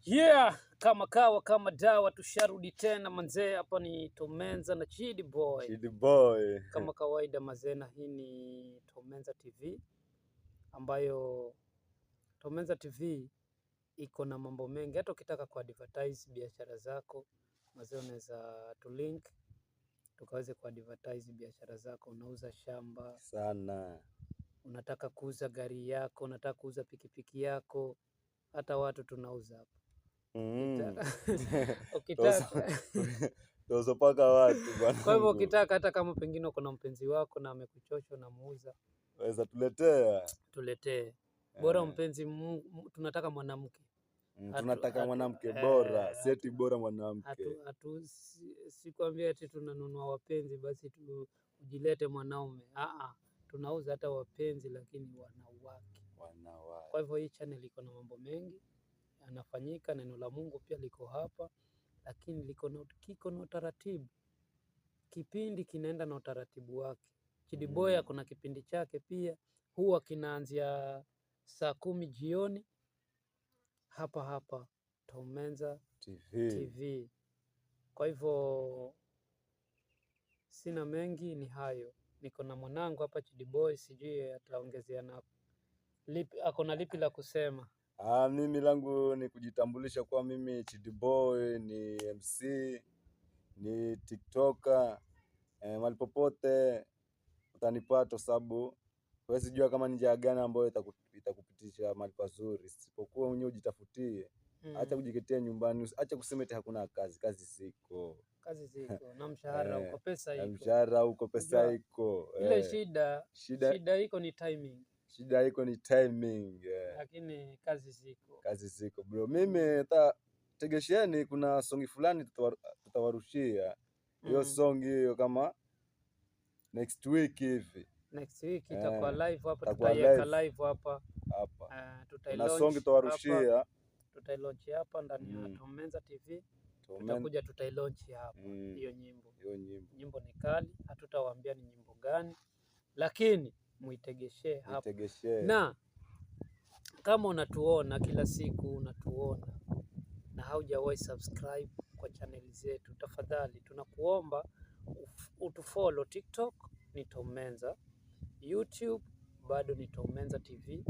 Yeah, kama kawa kama dawa tusharudi tena manzee, hapa ni Tomenza na Chidi Boy. Chidi Boy. Kama kawaida mazee, na hii ni Tomenza TV ambayo Tomenza TV iko na mambo mengi. Hata ukitaka ku advertise biashara zako mazee, unaweza tu link tukaweze ku advertise biashara zako. Unauza shamba Sana, unataka kuuza gari yako, unataka kuuza pikipiki yako, hata watu tunauza hapa. Ukitaka paka watu bwana. Kwa hivyo ukitaka, hata kama pengine uko na mpenzi wako na amekuchosha na muuza, waweza tuletee. Bora mpenzi tunataka mwanamke. Tunataka mwanamke bora, seti bora mwanamke. Sikwambia ati tunanunua wapenzi basi ujilete mwanaume. Tunauza hata wapenzi lakini wanawake. Kwa hivyo hii channel iko na mambo mengi yanafanyika, neno la Mungu pia liko hapa, lakini kiko na utaratibu. Kipindi kinaenda na utaratibu wake. Chidi Boy kuna kipindi chake pia huwa kinaanzia saa 10 jioni hapa Tomenza TV. Kwa hivyo sina mengi, ni hayo. Niko na mwanangu hapa Chidi Boy, sijui ataongezea na lipi, ako na lipi la kusema. Mimi langu ni kujitambulisha kwa mimi Chidi Boy ni MC, ni TikToker. Mahali popote utanipata, sababu huwezi jua kama ni njia gani ambayo itakupitisha mahali pazuri. Isipokuwa mwenyewe ujitafutie. Acha kujiketea nyumbani, acha kusema eti hakuna kazi. Kazi ziko Na mshahara uko, pesa iko. Pesa iko. Ile shida iko ni timing. Shida iko ni timing. Lakini kazi ziko bro. Mimi tegesheni, kuna songi fulani tutawarushia. Hiyo song hiyo kama next week hivi. Next week itakuwa live hapa, tutaiweka live hapa. Na song tutawarushia. Tutailaunch hapa ndani ya Tomenza TV. Tutakuja tutailaunch hapa hiyo nyimbo. Nyimbo ni kali, hatutawaambia ni nyimbo gani, lakini muitegeshe hapa. Na kama unatuona kila siku, na haujawahi subscribe kwa channel zetu, tafadhali tunakuomba utufollow. TikTok ni Tomenza, YouTube bado ni Tomenza TV,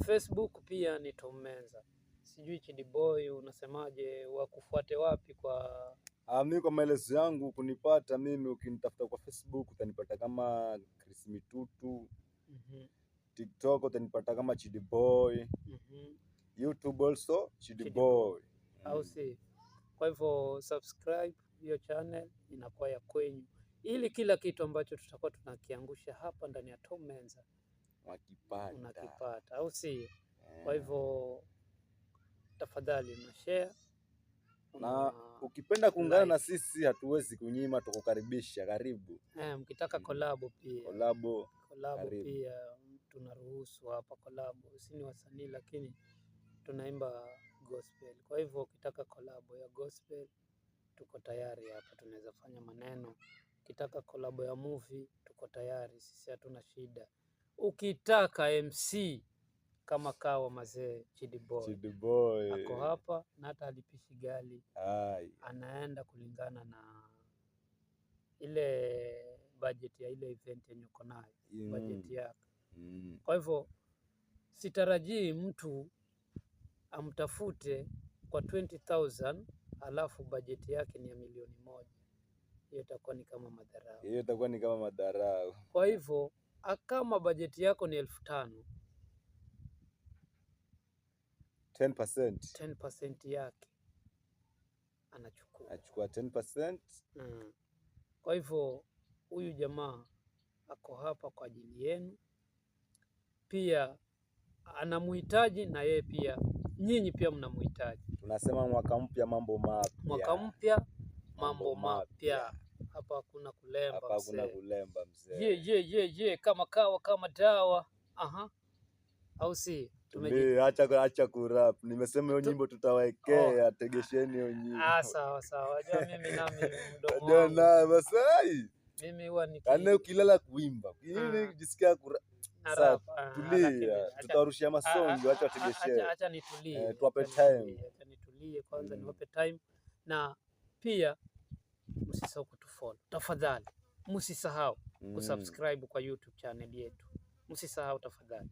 Facebook pia ni Tomenza. Sijui Chidi Boy unasemaje, wakufuate wapi? Mimi kwa maelezo yangu kunipata mimi, ukinitafuta kwa Facebook utanipata kama Chris Mitutu. TikTok utanipata kama Chidi Boy. YouTube also Chidi Boy. Au si? Kwa hivyo subscribe hiyo channel, inakuwa ya kwenyu, ili kila kitu ambacho tutakuwa tunakiangusha hapa ndani ya Tomenza unakipata, au si? Kwa hivyo tafadhali una share, na ukipenda kuungana na sisi hatuwezi kunyima, tukukaribisha. Karibu. Mkitaka collab pia tunaruhusu hapa collab. Si ni wasanii lakini tunaimba gospel. Kwa hivyo ukitaka collab ya gospel tuko tayari hapa, tunaweza fanya maneno. Ukitaka collab ya movie tuko tayari, sisi hatuna shida. Ukitaka MC kama kawa mazee, Chidi Boy ako hapa, na hata alipishi gali. Anaenda kulingana na ile budget ya ile event yenye uko nayo, budget yake. Kwa hivyo sitarajii mtu amtafute kwa 20,000 alafu budget yake ni ya 1,000,000. Hiyo itakuwa ni kama madharau. Kwa hivyo kama budget yako ni 5,000, 10% yake anachukua 10%. Kwa hivyo huyu jamaa ako hapa kwa ajili yenu, pia anamuhitaji, na yeye pia, nyinyi pia mnamuhitaji. Tunasema mwaka mpya mambo mapya. Hapa hakuna kulemba, mzee. Kama kawa kama dawa. Au si? Acha kurap. Nimesema hiyo nyimbo tutawekea, tegesheni hiyo nyimbo. Sawa. Unajua mimi nami mdomo. Mimi huwa ukilala kuimba. Mimi jisikia kurap. Tulia, tutarushia masongo, acha tegesheni. Acha nitulie. Tuwape time. nitulie kwanza, niwape time, na pia msisahau kutufollow tafadhali. Msisahau kusubscribe kwa YouTube channel yetu, msisahau tafadhali.